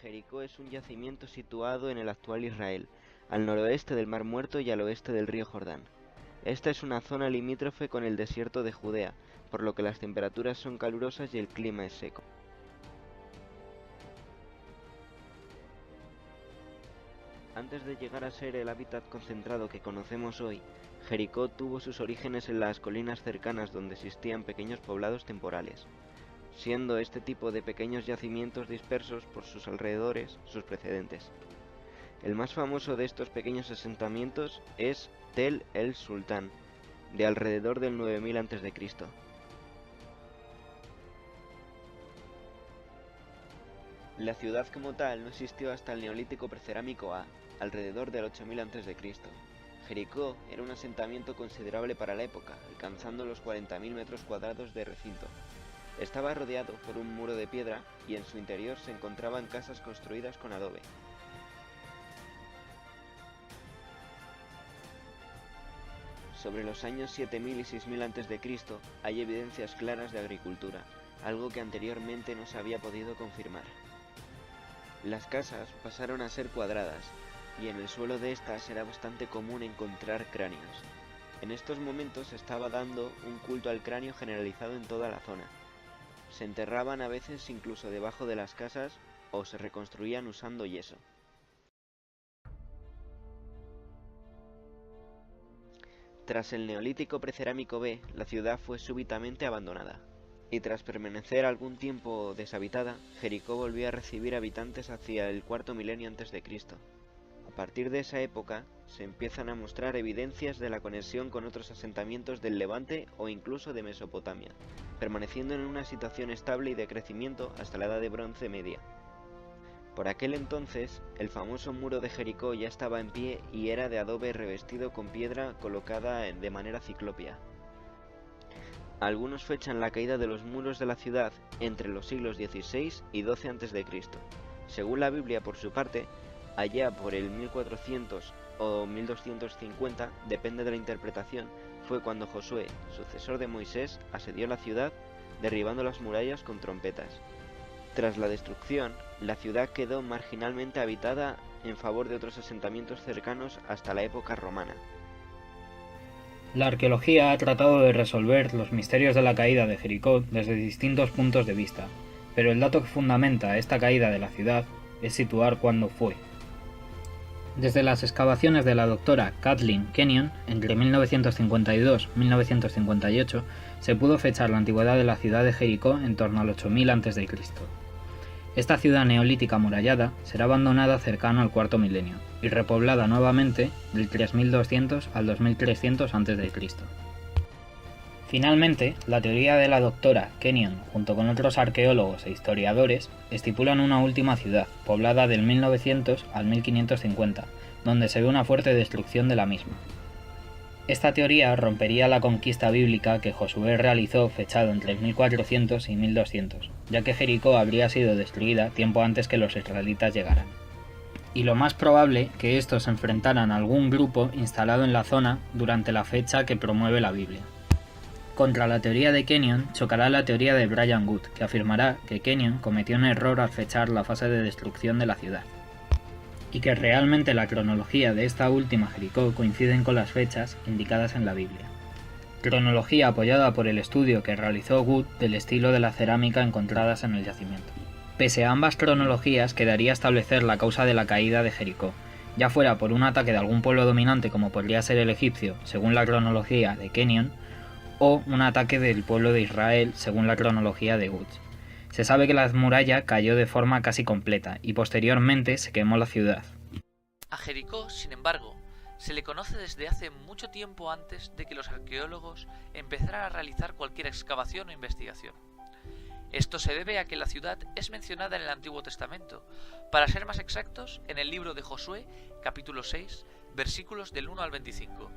Jericó es un yacimiento situado en el actual Israel, al noroeste del Mar Muerto y al oeste del río Jordán. Esta es una zona limítrofe con el desierto de Judea, por lo que las temperaturas son calurosas y el clima es seco. Antes de llegar a ser el hábitat concentrado que conocemos hoy, Jericó tuvo sus orígenes en las colinas cercanas donde existían pequeños poblados temporales, siendo este tipo de pequeños yacimientos dispersos por sus alrededores sus precedentes. El más famoso de estos pequeños asentamientos es Tel el Sultán, de alrededor del 9000 a.C. La ciudad como tal no existió hasta el Neolítico Precerámico A, alrededor del 8000 a.C. Jericó era un asentamiento considerable para la época, alcanzando los 40.000 metros cuadrados de recinto. Estaba rodeado por un muro de piedra y en su interior se encontraban casas construidas con adobe. Sobre los años 7000 y 6000 a.C. hay evidencias claras de agricultura, algo que anteriormente no se había podido confirmar. Las casas pasaron a ser cuadradas, y en el suelo de estas era bastante común encontrar cráneos. En estos momentos se estaba dando un culto al cráneo generalizado en toda la zona. Se enterraban a veces incluso debajo de las casas o se reconstruían usando yeso. Tras el Neolítico Precerámico B, la ciudad fue súbitamente abandonada, y tras permanecer algún tiempo deshabitada, Jericó volvió a recibir habitantes hacia el cuarto milenio a.C. A partir de esa época, se empiezan a mostrar evidencias de la conexión con otros asentamientos del Levante o incluso de Mesopotamia, permaneciendo en una situación estable y de crecimiento hasta la Edad de Bronce Media. Por aquel entonces, el famoso muro de Jericó ya estaba en pie y era de adobe revestido con piedra colocada de manera ciclópea. Algunos fechan la caída de los muros de la ciudad entre los siglos XVI y XII a.C. Según la Biblia, por su parte, allá por el 1400 o 1250, depende de la interpretación, fue cuando Josué, sucesor de Moisés, asedió la ciudad, derribando las murallas con trompetas. Tras la destrucción, la ciudad quedó marginalmente habitada en favor de otros asentamientos cercanos hasta la época romana. La arqueología ha tratado de resolver los misterios de la caída de Jericó desde distintos puntos de vista, pero el dato que fundamenta esta caída de la ciudad es situar cuándo fue. Desde las excavaciones de la doctora Kathleen Kenyon, entre 1952 y 1958, se pudo fechar la antigüedad de la ciudad de Jericó en torno al 8000 a.C. Esta ciudad neolítica amurallada será abandonada cercano al cuarto milenio y repoblada nuevamente del 3200 al 2300 a.C. Finalmente, la teoría de la doctora Kenyon, junto con otros arqueólogos e historiadores, estipulan una última ciudad, poblada del 1900 al 1550, donde se ve una fuerte destrucción de la misma. Esta teoría rompería la conquista bíblica que Josué realizó fechado entre 1400 y 1200, ya que Jericó habría sido destruida tiempo antes que los israelitas llegaran. Y lo más probable que estos se enfrentaran a algún grupo instalado en la zona durante la fecha que promueve la Biblia. Contra la teoría de Kenyon chocará la teoría de Brian Wood, que afirmará que Kenyon cometió un error al fechar la fase de destrucción de la ciudad, y que realmente la cronología de esta última Jericó coinciden con las fechas indicadas en la Biblia. Cronología apoyada por el estudio que realizó Wood del estilo de la cerámica encontradas en el yacimiento. Pese a ambas cronologías, quedaría establecer la causa de la caída de Jericó, ya fuera por un ataque de algún pueblo dominante como podría ser el egipcio, según la cronología de Kenyon, o un ataque del pueblo de Israel, según la cronología de Wood. Se sabe que la muralla cayó de forma casi completa y posteriormente se quemó la ciudad. A Jericó, sin embargo, se le conoce desde hace mucho tiempo antes de que los arqueólogos empezaran a realizar cualquier excavación o investigación. Esto se debe a que la ciudad es mencionada en el Antiguo Testamento, para ser más exactos, en el libro de Josué, capítulo 6, versículos del 1 al 25,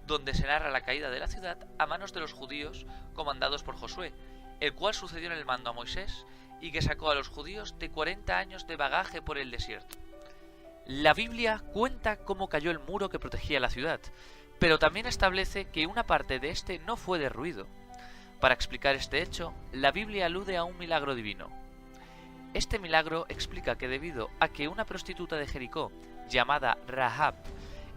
donde se narra la caída de la ciudad a manos de los judíos comandados por Josué, el cual sucedió en el mando a Moisés y que sacó a los judíos de 40 años de bagaje por el desierto. La Biblia cuenta cómo cayó el muro que protegía la ciudad, pero también establece que una parte de este no fue derruido. Para explicar este hecho, la Biblia alude a un milagro divino. Este milagro explica que debido a que una prostituta de Jericó, llamada Rahab,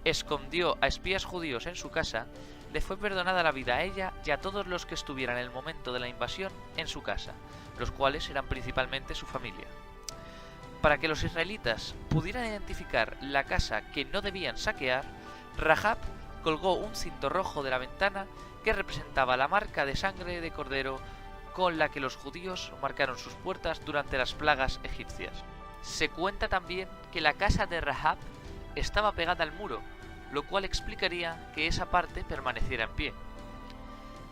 escondió a espías judíos en su casa, le fue perdonada la vida a ella y a todos los que estuvieran en el momento de la invasión en su casa, los cuales eran principalmente su familia. Para que los israelitas pudieran identificar la casa que no debían saquear, Rahab colgó un cinto rojo de la ventana que representaba la marca de sangre de cordero con la que los judíos marcaron sus puertas durante las plagas egipcias. Se cuenta también que la casa de Rahab estaba pegada al muro, lo cual explicaría que esa parte permaneciera en pie.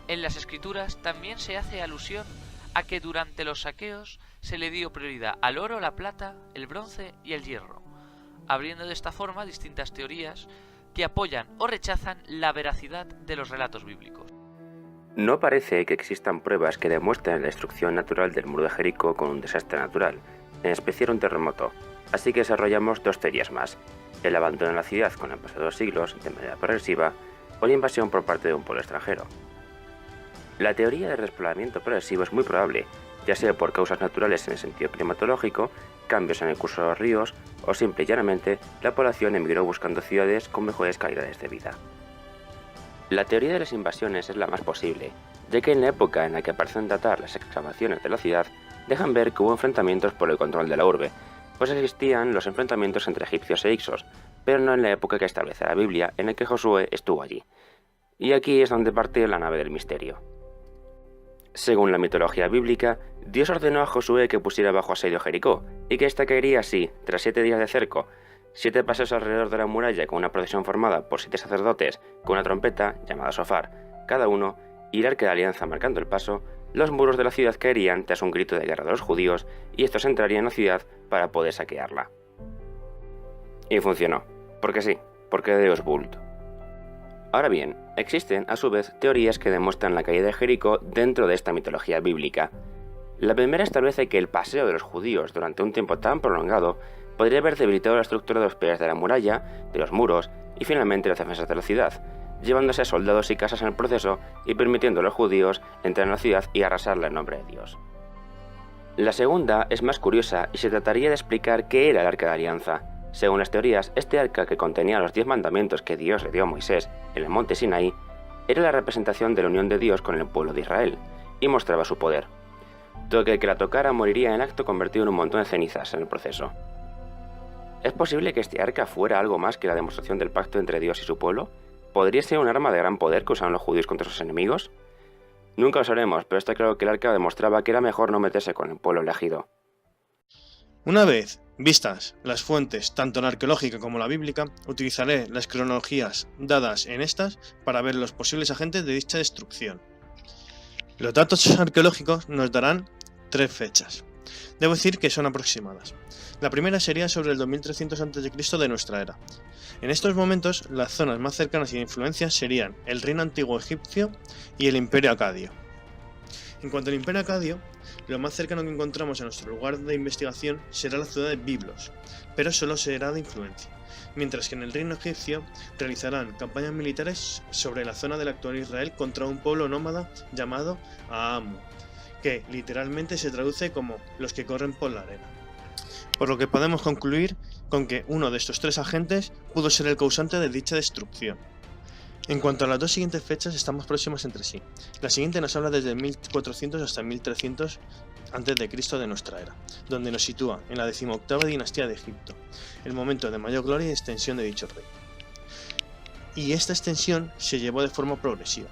En las escrituras también se hace alusión a que durante los saqueos se le dio prioridad al oro, la plata, el bronce y el hierro, abriendo de esta forma distintas teorías que apoyan o rechazan la veracidad de los relatos bíblicos. No parece que existan pruebas que demuestren la destrucción natural del muro de Jericó con un desastre natural, en especial un terremoto, así que desarrollamos dos teorías más: el abandono de la ciudad con el paso de los siglos de manera progresiva o la invasión por parte de un pueblo extranjero. La teoría del despoblamiento progresivo es muy probable, ya sea por causas naturales en el sentido climatológico, cambios en el curso de los ríos o simple y llanamente la población emigró buscando ciudades con mejores calidades de vida. La teoría de las invasiones es la más posible, ya que en la época en la que parecen datar las excavaciones de la ciudad dejan ver que hubo enfrentamientos por el control de la urbe, pues existían los enfrentamientos entre egipcios e hicsos, pero no en la época que establece la Biblia en la que Josué estuvo allí. Y aquí es donde parte la nave del misterio. Según la mitología bíblica, Dios ordenó a Josué que pusiera bajo asedio Jericó, y que ésta caería así, tras 7 días de cerco, 7 paseos alrededor de la muralla con una procesión formada por 7 sacerdotes con una trompeta, llamada sofar, cada uno, y el arca de alianza marcando el paso. Los muros de la ciudad caerían tras un grito de guerra de los judíos, y estos entrarían en la ciudad para poder saquearla. Y funcionó, porque sí, porque Deus vult. Ahora bien, existen a su vez teorías que demuestran la caída de Jericó dentro de esta mitología bíblica. La primera establece que el paseo de los judíos durante un tiempo tan prolongado podría haber debilitado la estructura de los pilares de la muralla, de los muros y finalmente las defensas de la ciudad, llevándose a soldados y casas en el proceso y permitiendo a los judíos entrar en la ciudad y arrasarla en nombre de Dios. La segunda es más curiosa y se trataría de explicar qué era el Arca de Alianza. Según las teorías, este arca, que contenía los 10 mandamientos que Dios le dio a Moisés en el monte Sinaí, era la representación de la unión de Dios con el pueblo de Israel, y mostraba su poder. Todo aquel que la tocara moriría en el acto, convertido en un montón de cenizas en el proceso. ¿Es posible que este arca fuera algo más que la demostración del pacto entre Dios y su pueblo? ¿Podría ser un arma de gran poder que usaron los judíos contra sus enemigos? Nunca lo sabremos, pero está claro que el arca demostraba que era mejor no meterse con el pueblo elegido. Una vez vistas las fuentes, tanto la arqueológica como la bíblica, utilizaré las cronologías dadas en estas para ver los posibles agentes de dicha destrucción. Los datos arqueológicos nos darán 3 fechas. Debo decir que son aproximadas. La primera sería sobre el 2300 a.C. de nuestra era. En estos momentos, las zonas más cercanas y de influencia serían el reino antiguo egipcio y el imperio acadio. En cuanto al imperio acadio, lo más cercano que encontramos a nuestro lugar de investigación será la ciudad de Biblos, pero solo será de influencia, mientras que en el reino egipcio realizarán campañas militares sobre la zona del actual Israel contra un pueblo nómada llamado Aamu, que literalmente se traduce como los que corren por la arena. Por lo que podemos concluir con que uno de estos 3 agentes pudo ser el causante de dicha destrucción. En cuanto a las 2 siguientes fechas, están más próximas entre sí. La siguiente nos habla desde 1400 hasta 1300 a.C. de nuestra era, donde nos sitúa en la 18ª dinastía de Egipto, el momento de mayor gloria y extensión de dicho rey. Y esta extensión se llevó de forma progresiva,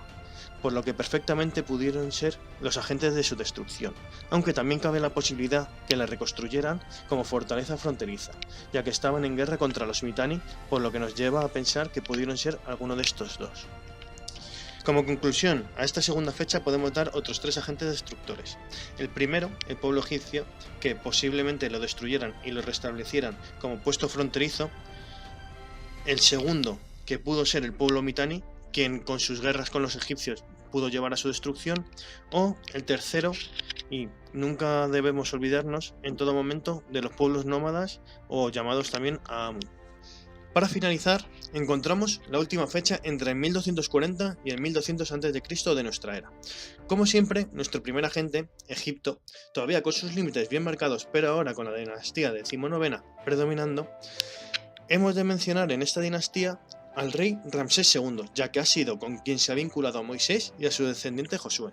por lo que perfectamente pudieron ser los agentes de su destrucción, aunque también cabe la posibilidad que la reconstruyeran como fortaleza fronteriza, ya que estaban en guerra contra los Mitanni, por lo que nos lleva a pensar que pudieron ser alguno de estos dos. Como conclusión, a esta segunda fecha podemos dar otros 3 agentes destructores. El primero, el pueblo egipcio, que posiblemente lo destruyeran y lo restablecieran como puesto fronterizo. El segundo, que pudo ser el pueblo Mitanni, quien con sus guerras con los egipcios pudo llevar a su destrucción. O el tercero, y nunca debemos olvidarnos en todo momento, de los pueblos nómadas o llamados también Aamu. Para finalizar, encontramos la última fecha entre el 1240 y el 1200 a.C. de nuestra era. Como siempre, nuestro primer agente, Egipto, todavía con sus límites bien marcados, pero ahora con la dinastía decimonovena predominando, hemos de mencionar en esta dinastía al rey Ramsés II, ya que ha sido con quien se ha vinculado a Moisés y a su descendiente Josué.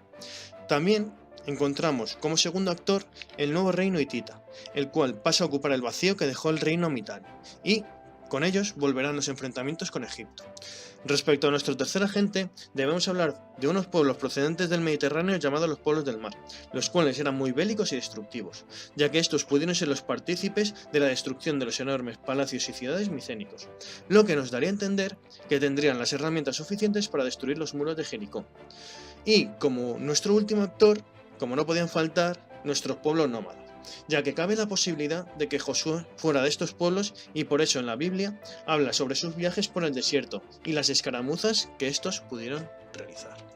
También encontramos como segundo actor el nuevo reino hitita, el cual pasa a ocupar el vacío que dejó el reino mitanio, y con ellos volverán los enfrentamientos con Egipto. Respecto a nuestro tercer agente, debemos hablar de unos pueblos procedentes del Mediterráneo llamados los pueblos del mar, los cuales eran muy bélicos y destructivos, ya que estos pudieron ser los partícipes de la destrucción de los enormes palacios y ciudades micénicos, lo que nos daría a entender que tendrían las herramientas suficientes para destruir los muros de Jericó. Y como nuestro último actor, como no podían faltar, nuestros pueblos nómadas, ya que cabe la posibilidad de que Josué fuera de estos pueblos y por eso en la Biblia habla sobre sus viajes por el desierto y las escaramuzas que estos pudieron realizar.